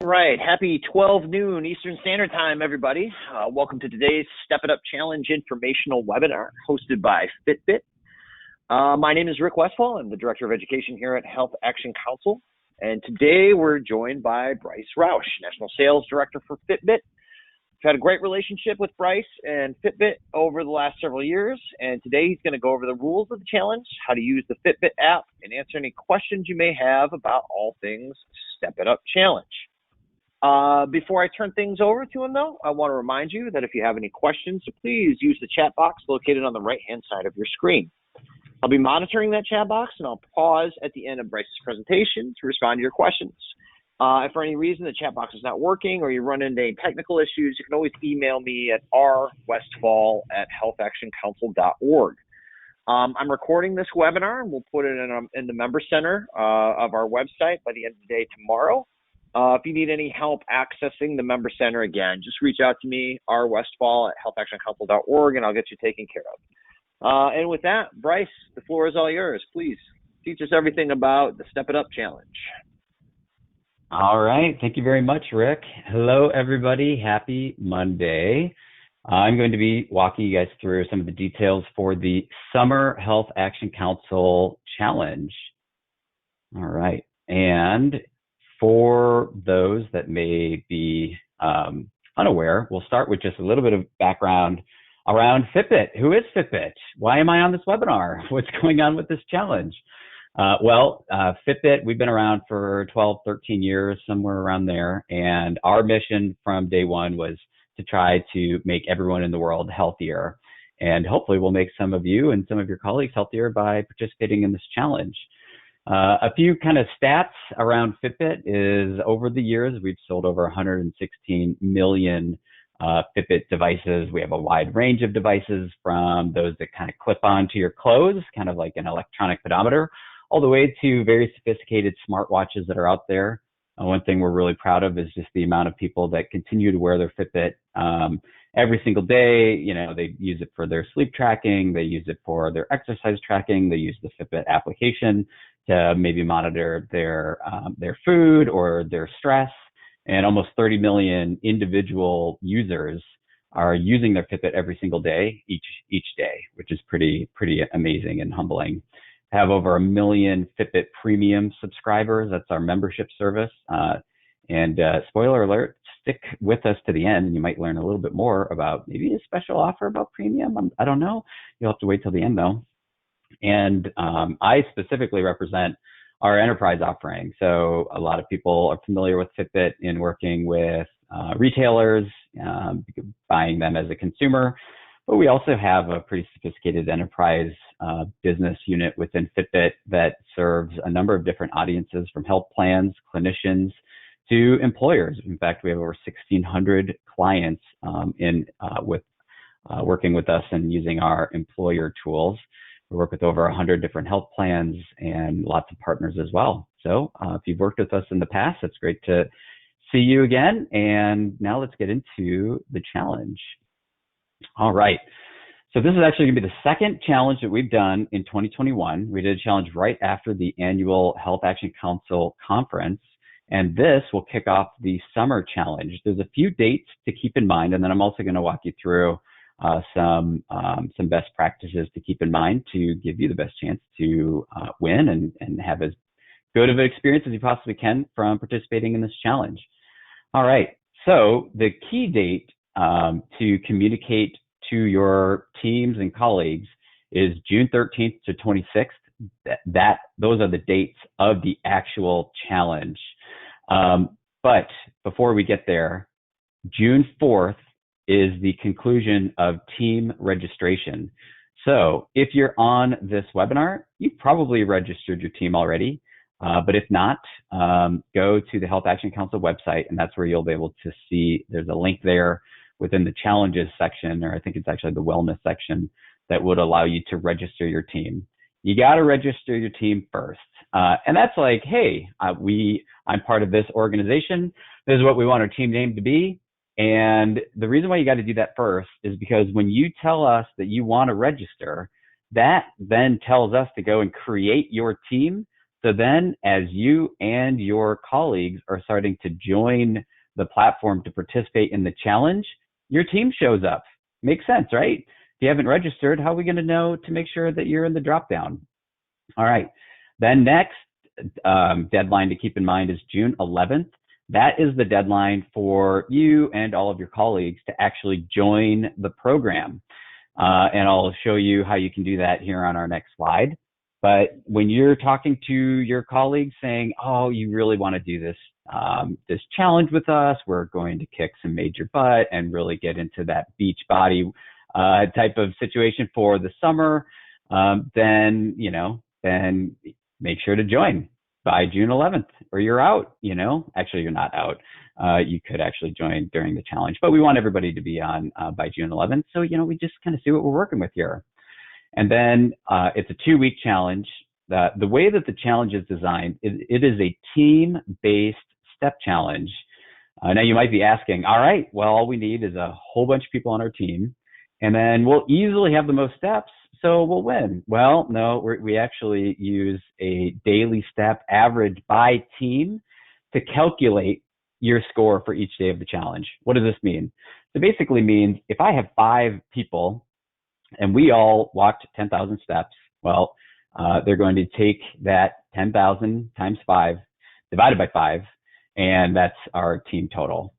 Right. Happy 12 noon Eastern Standard Time, everybody. Welcome to today's Step It Up Challenge informational webinar hosted by Fitbit. My name is Rick Westfall. I'm the Director of Education here at Health Action Council. And today we're joined by Bryce Rausch, National Sales Director for Fitbit. We've had a great relationship with Bryce and Fitbit over the last several years. And today he's going to go over the rules of the challenge, how to use the Fitbit app, and answer any questions you may have about all things Step It Up Challenge. Before I turn things over to him, though, I want to remind you that if you have any questions, please use the chat box located on the right-hand side of your screen. I'll be monitoring that chat box, and I'll pause at the end of Bryce's presentation to respond to your questions. If for any reason the chat box is not working or you run into any technical issues, you can always email me at rwestfall@healthactioncouncil.org. I'm recording this webinar, and we'll put it in the Member Center of our website by the end of the day tomorrow. If you need any help accessing the Member Center, again, just reach out to me, rwestfall@healthactioncouncil.org, and I'll get you taken care of. And with that, Bryce, the floor is all yours. Please teach us everything about the Step It Up Challenge. All right. Thank you very much, Rick. Hello, everybody. Happy Monday. I'm going to be walking you guys through some of the details for the Summer Health Action Council Challenge. All right. And for those that may be unaware, we'll start with just a little bit of background around Fitbit. Who is Fitbit? Why am I on this webinar? What's going on with this challenge? Fitbit, we've been around for 12, 13 years, somewhere around there. And our mission from day one was to try to make everyone in the world healthier. And hopefully we'll make some of you and some of your colleagues healthier by participating in this challenge. A few kind of stats around Fitbit is over the years, we've sold over 116 million Fitbit devices. We have a wide range of devices from those that kind of clip onto your clothes, kind of like an electronic pedometer, all the way to very sophisticated smartwatches that are out there. One thing we're really proud of is just the amount of people that continue to wear their Fitbit every single day. You know, they use it for their sleep tracking, they use it for their exercise tracking, they use the Fitbit application to maybe monitor their food or their stress. And almost 30 million individual users are using their Fitbit every single day, each day, which is pretty amazing and humbling. Have over 1 million Fitbit Premium subscribers. That's our membership service. And spoiler alert, stick with us to the end and you might learn a little bit more about maybe a special offer about Premium. I don't know. You'll have to wait till the end though. And I specifically represent our enterprise offering. So a lot of people are familiar with Fitbit in working with retailers, buying them as a consumer. But we also have a pretty sophisticated enterprise business unit within Fitbit that serves a number of different audiences, from health plans, clinicians, to employers. In fact, we have over 1,600 clients working with us and using our employer tools. We work with over 100 different health plans and lots of partners as well. So if you've worked with us in the past, it's great to see you again. And now let's get into the challenge. All right. So this is actually going to be the second challenge that we've done in 2021. We did a challenge right after the annual Health Action Council conference. And this will kick off the summer challenge. There's a few dates to keep in mind, and then I'm also going to walk you through some best practices to keep in mind to give you the best chance to win and have as good of an experience as you possibly can from participating in this challenge. All right, so the key date to communicate to your teams and colleagues is June 13th to 26th. Those are the dates of the actual challenge. But before we get there, June 4th is the conclusion of team registration. So if you're on this webinar, you've probably registered your team already. But if not, go to the Health Action Council website, and that's where you'll be able to see there's a link there within the challenges section, or I think it's actually the wellness section, that would allow you to register your team. You got to register your team first. And that's like, hey, I'm part of this organization. This is what we want our team name to be. And the reason why you got to do that first is because when you tell us that you want to register, that then tells us to go and create your team So then as you and your colleagues are starting to join the platform to participate in the challenge, your team shows up. Makes sense, right? If you haven't registered, how are we going to know to make sure that you're in the dropdown? All right. Then next deadline to keep in mind is June 11th. That is the deadline for you and all of your colleagues to actually join the program. And I'll show you how you can do that here on our next slide. But when you're talking to your colleagues saying, oh, you really want to do this, this challenge with us, we're going to kick some major butt and really get into that beach body type of situation for the summer, then make sure to join by June 11th or you're out. Actually, you're not out. You could actually join during the challenge, but we want everybody to be on by June 11th. So, we just kind of see what we're working with here. And then it's a 2-week challenge. The way that the challenge is designed, it is a team-based step challenge. Now you might be asking, all right, well, all we need is a whole bunch of people on our team, and then we'll easily have the most steps, so we'll win. Well, no, we actually use a daily step average by team to calculate your score for each day of the challenge. What does this mean? So basically means if I have 5 people and we all walked 10,000 steps, well, they're going to take that 10,000 times 5 divided by 5, and that's our team total.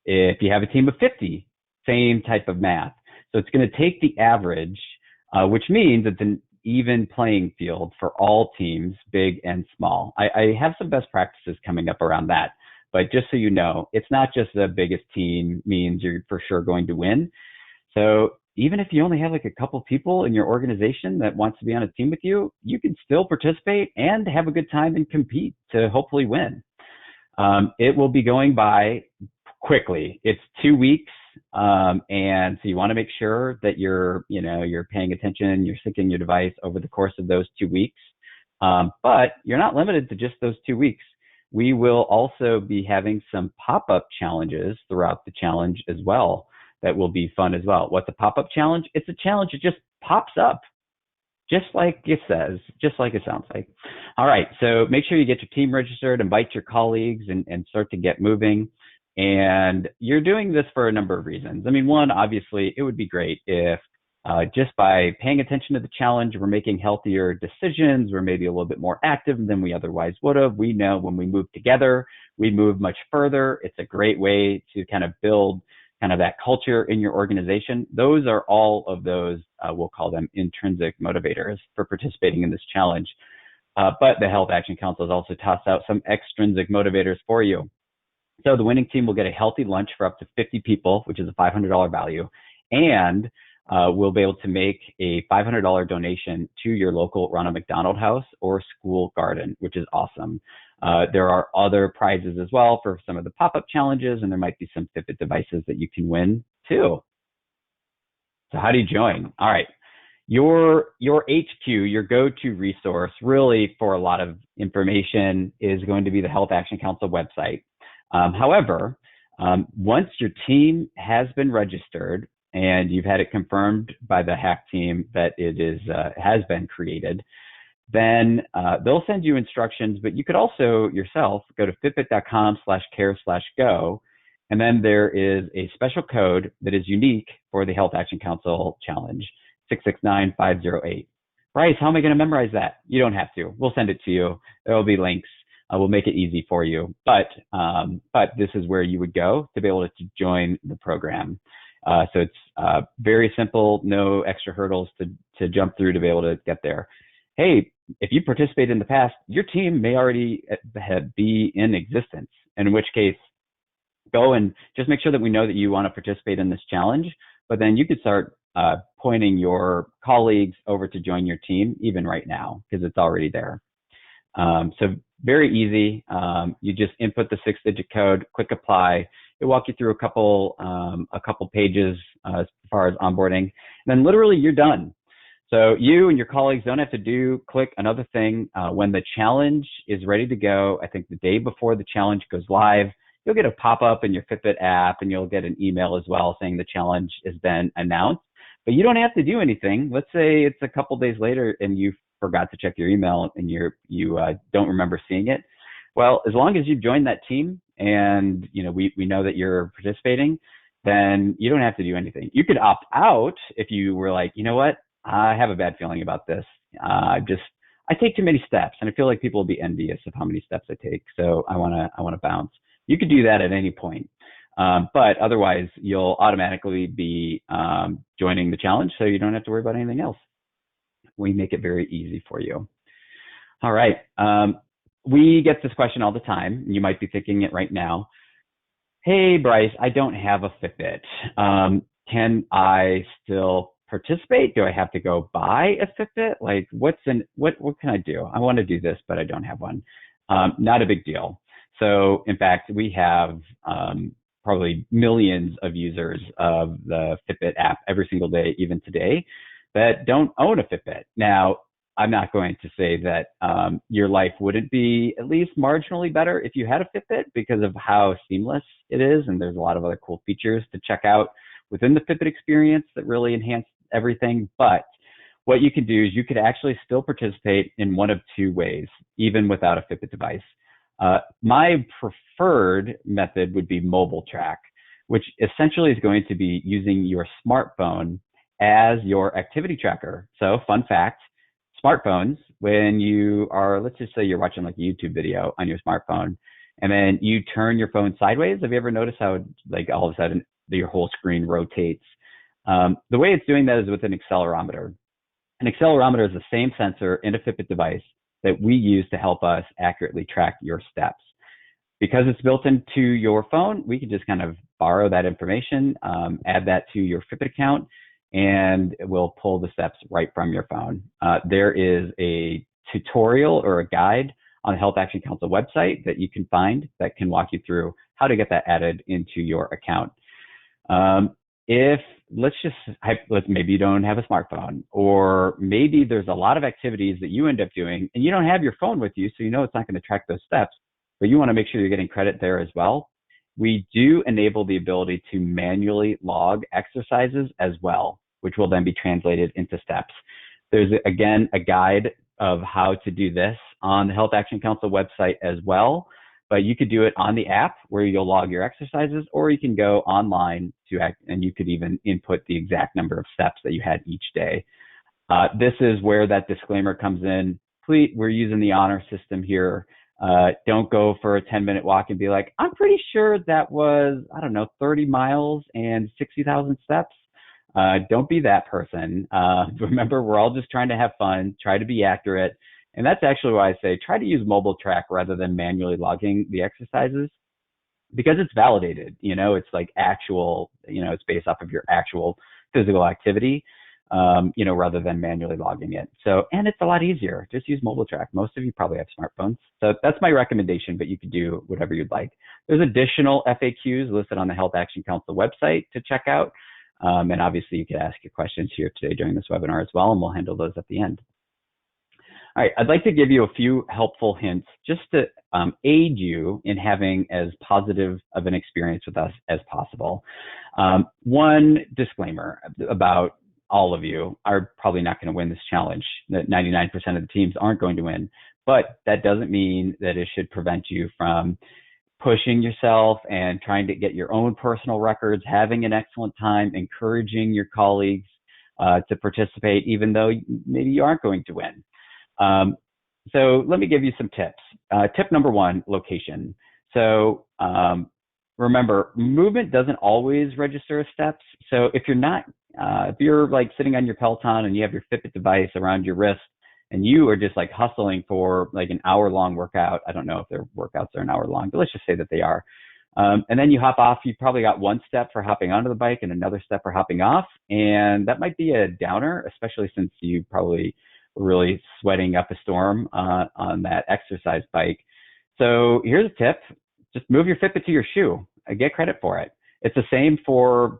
If you have a team of 50, same type of math. So it's going to take the average, which means it's an even playing field for all teams, big and small. I have some best practices coming up around that, but just so you know, it's not just the biggest team means you're for sure going to win. So even if you only have like a couple people in your organization that wants to be on a team with you, you can still participate and have a good time and compete to hopefully win. It will be going by quickly. It's 2 weeks. And so you want to make sure that you're paying attention, you're syncing your device over the course of those 2 weeks. But you're not limited to just those 2 weeks. We will also be having some pop-up challenges throughout the challenge as well. That will be fun as well. What's a pop-up challenge? It's a challenge that just pops up, just like it says, just like it sounds like. All right, so make sure you get your team registered, invite your colleagues, and start to get moving. And you're doing this for a number of reasons. I mean, one, obviously, it would be great if just by paying attention to the challenge, we're making healthier decisions. We're maybe a little bit more active than we otherwise would have. We know when we move together, we move much further. It's a great way to kind of build kind of that culture in your organization. Those are all of those, we'll call them intrinsic motivators for participating in this challenge. But the Health Action Council has also tossed out some extrinsic motivators for you. So the winning team will get a healthy lunch for up to 50 people, which is a $500 value. And we'll be able to make a $500 donation to your local Ronald McDonald House or school garden, which is awesome. There are other prizes as well for some of the pop-up challenges, and there might be some Fitbit devices that you can win too. So how do you join? All right. Your HQ, your go-to resource really for a lot of information is going to be the Health Action Council website. However, once your team has been registered and you've had it confirmed by the hack team that it has been created, then they'll send you instructions, but you could also yourself go to fitbit.com/care/go, and then there is a special code that is unique for the Health Action Council Challenge, 669508. Bryce, how am I going to memorize that? You don't have to. We'll send it to you. There will be links. We'll make it easy for you. But this is where you would go to be able to join the program. So it's very simple, no extra hurdles to jump through to be able to get there. Hey, if you participated in the past, your team may already be in existence, in which case go and just make sure that we know that you want to participate in this challenge, but then you could start pointing your colleagues over to join your team even right now because it's already there. So very easy. You just input the 6-digit code, click apply. It'll walk you through a couple pages as far as onboarding, and then literally you're done. So you and your colleagues don't have to click another thing. When the challenge is ready to go, I think the day before the challenge goes live, you'll get a pop-up in your Fitbit app and you'll get an email as well saying the challenge has been announced. But you don't have to do anything. Let's say it's a couple days later and you forgot to check your email and you don't remember seeing it. Well, as long as you join that team and we know that you're participating, then you don't have to do anything. You could opt out if you were like, you know what, I have a bad feeling about this. I take too many steps, and I feel like people will be envious of how many steps I take. So I want to bounce. You could do that at any point. But otherwise, you'll automatically be joining the challenge, so you don't have to worry about anything else. We make it very easy for you. All right. We get this question all the time, and you might be thinking it right now. Hey, Bryce, I don't have a Fitbit. Can I still participate? Do I have to go buy a Fitbit? Like, what can I do? I want to do this, but I don't have one. Not a big deal. So, in fact, we have probably millions of users of the Fitbit app every single day, even today, that don't own a Fitbit. Now, I'm not going to say that your life wouldn't be at least marginally better if you had a Fitbit because of how seamless it is. And there's a lot of other cool features to check out within the Fitbit experience that really enhance everything. But what you can do is you could actually still participate in one of two ways, even without a Fitbit device. My preferred method would be mobile track, which essentially is going to be using your smartphone as your activity tracker. So fun fact, smartphones, when you are, let's just say you're watching like a YouTube video on your smartphone, and then you turn your phone sideways. Have you ever noticed how like all of a sudden your whole screen rotates? The way it's doing that is with an accelerometer. An accelerometer is the same sensor in a Fitbit device that we use to help us accurately track your steps. Because it's built into your phone, we can just kind of borrow that information, add that to your Fitbit account, and it will pull the steps right from your phone. There is a tutorial or a guide on the Health Action Council website that you can find that can walk you through how to get that added into your account. If maybe you don't have a smartphone, or maybe there's a lot of activities that you end up doing and you don't have your phone with you, so you know it's not going to track those steps, but you want to make sure you're getting credit there as well. We do enable the ability to manually log exercises as well, which will then be translated into steps. There's, again, a guide of how to do this on the Health Action Council website as well, but you could do it on the app where you'll log your exercises, or you can go online and you could even input the exact number of steps that you had each day. This is where that disclaimer comes in. Please, we're using the honor system here. Don't go for a 10-minute walk and be like, I'm pretty sure that was, 30 miles and 60,000 steps. Don't be that person. Remember, we're all just trying to have fun, try to be accurate. And that's actually why I say try to use mobile track rather than manually logging the exercises, because it's validated. It's like actual, it's based off of your actual physical activity. Rather than manually logging it. So, and it's a lot easier. Just use mobile track. Most of you probably have smartphones. So that's my recommendation, but you can do whatever you'd like. There's additional FAQs listed on the Health Action Council website to check out. And obviously you can ask your questions here today during this webinar as well, and we'll handle those at the end. All right, I'd like to give you a few helpful hints just to aid you in having as positive of an experience with us as possible. One disclaimer about all of you are probably not going to win this challenge. That 99% of the teams aren't going to win, but that doesn't mean that it should prevent you from pushing yourself and trying to get your own personal records, having an excellent time, encouraging your colleagues to participate, even though maybe you aren't going to win. So let me give you some tips. Tip number one, location. So remember, movement doesn't always register as steps. So if you're like sitting on your Peloton and you have your Fitbit device around your wrist and you are just like hustling for like an hour-long workout, I don't know if their workouts are an hour long, but let's just say that they are. And then you hop off, you probably got one step for hopping onto the bike and another step for hopping off. And that might be a downer, especially since you probably were really sweating up a storm on that exercise bike. So here's a tip. Just move your Fitbit to your shoe. Get credit for it. It's the same for,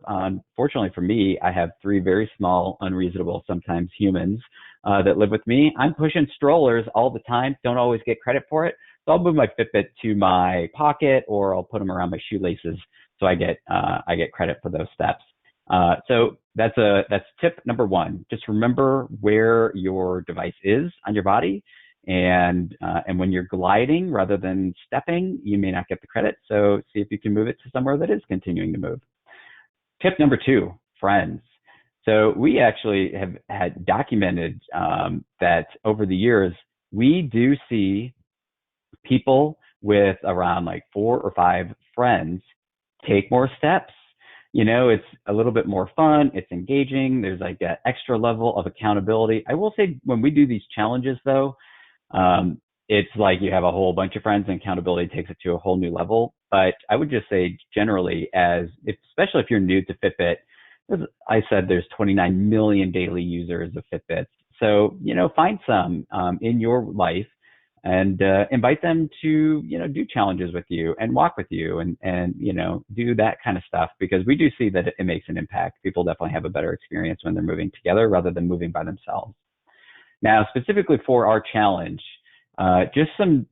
fortunately for me, I have 3 very small, unreasonable, sometimes humans that live with me. I'm pushing strollers all the time, don't always get credit for it. So I'll move my Fitbit to my pocket, or I'll put them around my shoelaces so I get credit for those steps. So that's tip number one. Just remember where your device is on your body, and when you're gliding rather than stepping, you may not get the credit. So see if you can move it to somewhere that is continuing to move. Tip number two, friends. So we actually have had documented that over the years, we do see people with around like 4 or 5 friends take more steps. It's a little bit more fun. It's engaging. There's like an extra level of accountability. I will say when we do these challenges though, it's like you have a whole bunch of friends and accountability takes it to a whole new level. But I would just say generally especially if you're new to Fitbit, as I said, there's 29 million daily users of Fitbits. So, find some in your life and invite them to, do challenges with you and walk with you and do that kind of stuff, because we do see that it makes an impact. People definitely have a better experience when they're moving together rather than moving by themselves. Now, specifically for our challenge, just some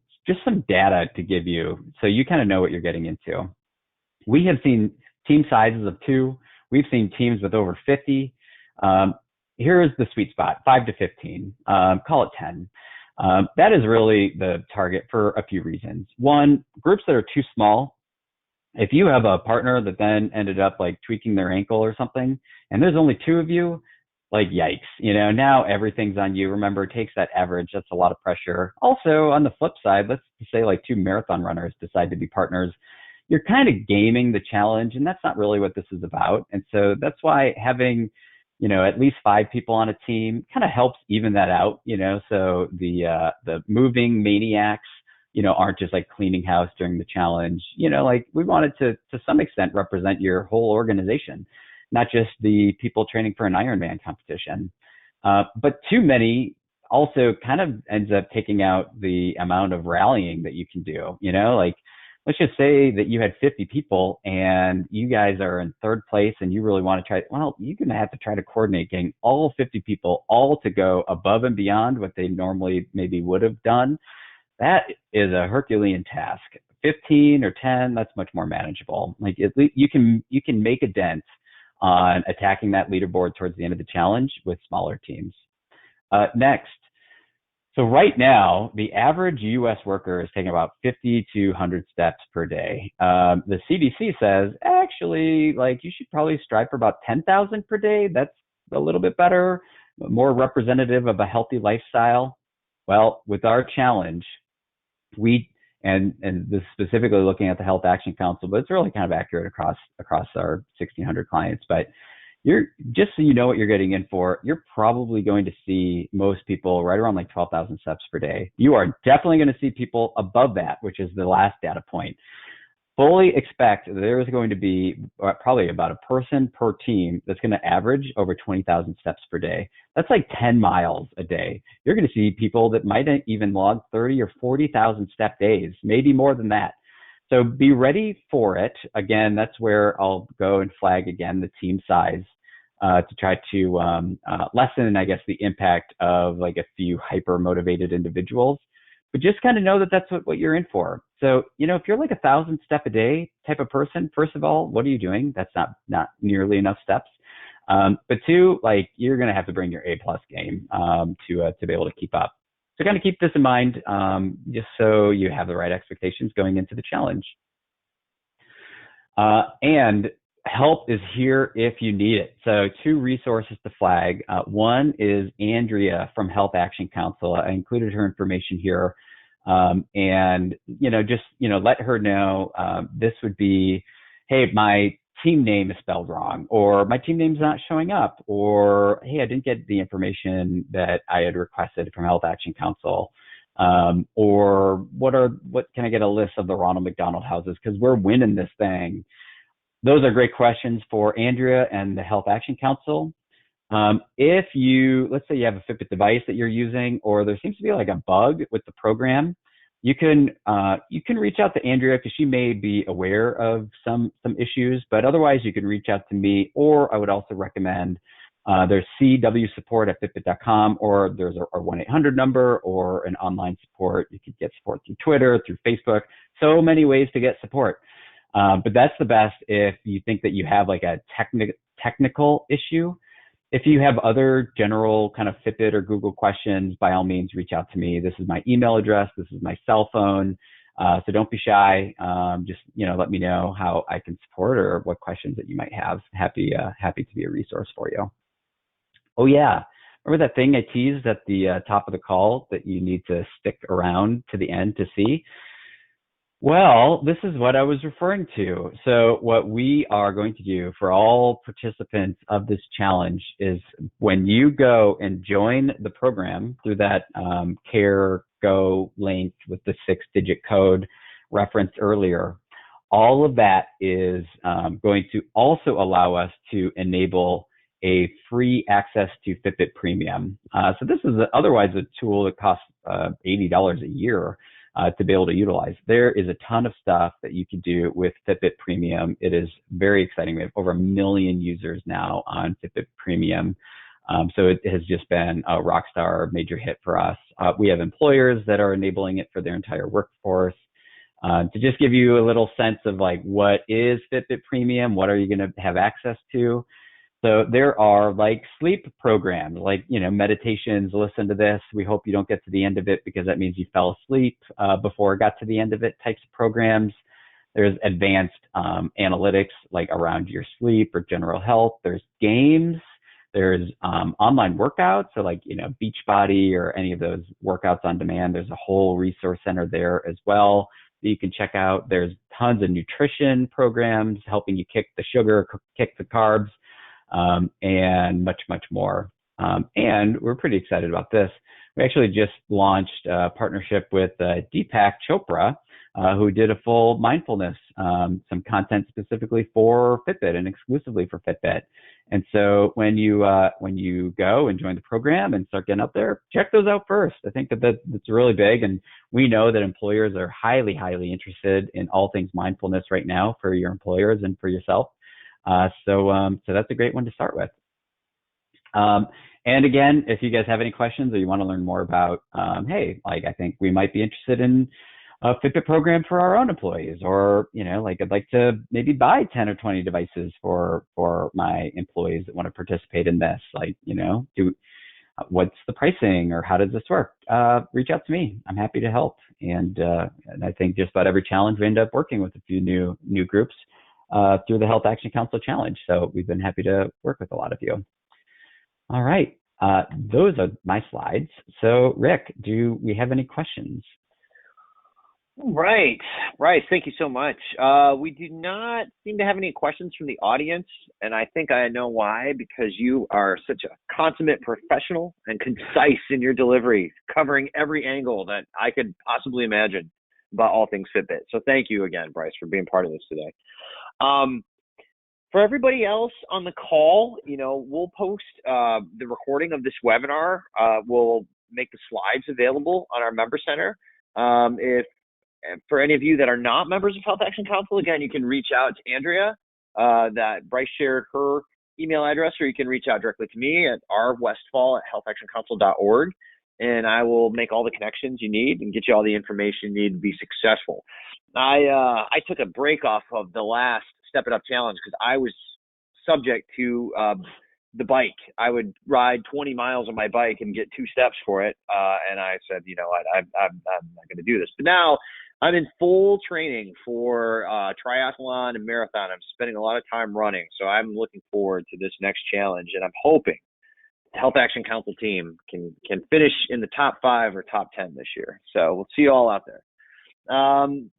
data to give you so you kind of know what you're getting into. We have seen team sizes of 2. We've seen teams with over 50. Here is the sweet spot, 5 to 15. Call it 10. That is really the target for a few reasons. One, groups that are too small. If you have a partner that then ended up like tweaking their ankle or something, and there's only 2 of you, like yikes, now everything's on you. Remember, it takes that average. That's a lot of pressure. Also, on the flip side, let's say like 2 marathon runners decide to be partners. You're kind of gaming the challenge, and that's not really what this is about. And so that's why having, at least 5 people on a team kind of helps even that out, so the moving maniacs, aren't just like cleaning house during the challenge. Like we wanted to some extent represent your whole organization, not just the people training for an Ironman competition. But too many also kind of ends up taking out the amount of rallying that you can do, like let's just say that you had 50 people and you guys are in 3rd place and you really want to try, well, you're going to have to try to coordinate getting all 50 people all to go above and beyond what they normally maybe would have done. That is a Herculean task. 15 or 10, that's much more manageable. Like at least you can make a dent on attacking that leaderboard towards the end of the challenge with smaller teams. Next. So right now, the average U.S. worker is taking about 50 to 100 steps per day. The CDC says, actually, like you should probably strive for about 10,000 per day. That's a little bit better, more representative of a healthy lifestyle. Well, with our challenge, and this is specifically looking at the Health Action Council, but it's really kind of accurate across our 1,600 clients. But just so you know what you're getting in for, you're probably going to see most people right around like 12,000 steps per day. You are definitely going to see people above that, which is the last data point. Fully expect there is going to be probably about a person per team that's going to average over 20,000 steps per day. That's like 10 miles a day. You're going to see people that might even log 30 or 40,000 step days, maybe more than that. So be ready for it. Again, that's where I'll go and flag again the team size to try to lessen, I guess, the impact of like a few hyper motivated individuals. But just kind of know that that's what you're in for. So, if you're like 1,000 step a day type of person, first of all, what are you doing? That's not nearly enough steps. But 2, like you're going to have to bring your A+ game to be able to keep up. So kind of keep this in mind, just so you have the right expectations going into the challenge. And help is here if you need it. So 2 resources to flag. One is Andrea from Health Action Council. I included her information here. And, just, let her know, this would be, hey, my team name is spelled wrong, or my team name's not showing up, or, hey, I didn't get the information that I had requested from Health Action Council. Or what can I get a list of the Ronald McDonald houses? Because we're winning this thing. Those are great questions for Andrea and the Health Action Council. If let's say you have a Fitbit device that you're using, or there seems to be like a bug with the program, you can reach out to Andrea because she may be aware of some issues, but otherwise you can reach out to me, or I would also recommend there's CW support at Fitbit.com, or there's a 1-800 number or an online support. You could get support through Twitter, through Facebook, so many ways to get support. But that's the best if you think that you have like a technical issue. If you have other general kind of Fitbit or Google questions, by all means, reach out to me. This is my email address. This is my cell phone. So don't be shy. Just, let me know how I can support or what questions that you might have. Happy to be a resource for you. Oh yeah. Remember that thing I teased at the top of the call that you need to stick around to the end to see? Well, this is what I was referring to. So what we are going to do for all participants of this challenge is when you go and join the program through that Care Go link with the 6-digit code referenced earlier, all of that is going to also allow us to enable a free access to Fitbit Premium. So this is otherwise a tool that costs $80 a year to be able to utilize. There is a ton of stuff that you can do with Fitbit Premium. It is very exciting. We have over 1 million users now on Fitbit Premium. So it has just been a rock star major hit for us. We have employers that are enabling it for their entire workforce. To just give you a little sense of like, what is Fitbit Premium? What are you going to have access to? So there are like sleep programs, like, meditations, listen to this. We hope you don't get to the end of it because that means you fell asleep before it got to the end of it types of programs. There's advanced analytics like around your sleep or general health. There's games. There's online workouts. So like, Beachbody or any of those workouts on demand. There's a whole resource center there as well that you can check out. There's tons of nutrition programs helping you kick the sugar, kick the carbs. And much, much more. And we're pretty excited about this. We actually just launched a partnership with Deepak Chopra, who did a full mindfulness, some content specifically for Fitbit and exclusively for Fitbit. And so when you go and join the program and start getting up there, check those out first. I think that's really big. And we know that employers are highly, highly interested in all things mindfulness right now for your employers and for yourself. So that's a great one to start with. And again, if you guys have any questions or you want to learn more about, hey, like I think we might be interested in a Fitbit program for our own employees, or, like I'd like to maybe buy 10 or 20 devices for my employees that want to participate in this, like, what's the pricing or how does this work? Reach out to me. I'm happy to help. And I think just about every challenge we end up working with a few new groups through the Health Action Council Challenge. So we've been happy to work with a lot of you. All right. Those are my slides. So Rick, do we have any questions? Right. Bryce, thank you so much. We do not seem to have any questions from the audience, and I think I know why, because you are such a consummate professional and concise in your delivery, covering every angle that I could possibly imagine about all things Fitbit. So thank you again, Bryce, for being part of this today. For everybody else on the call, we'll post the recording of this webinar. We'll make the slides available on our member center. If for any of you that are not members of Health Action Council, again, you can reach out to Andrea, that Bryce shared her email address, or you can reach out directly to me at rwestfall@healthactioncouncil.org, and I will make all the connections you need and get you all the information you need to be successful. I took a break off of the last Step It Up Challenge because I was subject to the bike. I would ride 20 miles on my bike and get 2 steps for it, and I said, I'm not going to do this. But now I'm in full training for triathlon and marathon. I'm spending a lot of time running, so I'm looking forward to this next challenge, and I'm hoping the Health Action Council team can finish in the top 5 or top 10 this year. So we'll see you all out there. And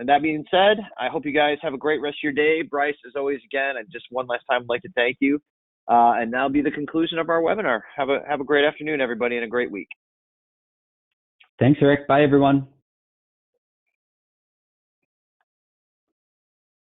that being said, I hope you guys have a great rest of your day. Bryce, as always, again, I just one last time would like to thank you. And that'll be the conclusion of our webinar. Have a great afternoon, everybody, and a great week. Thanks, Eric. Bye, everyone.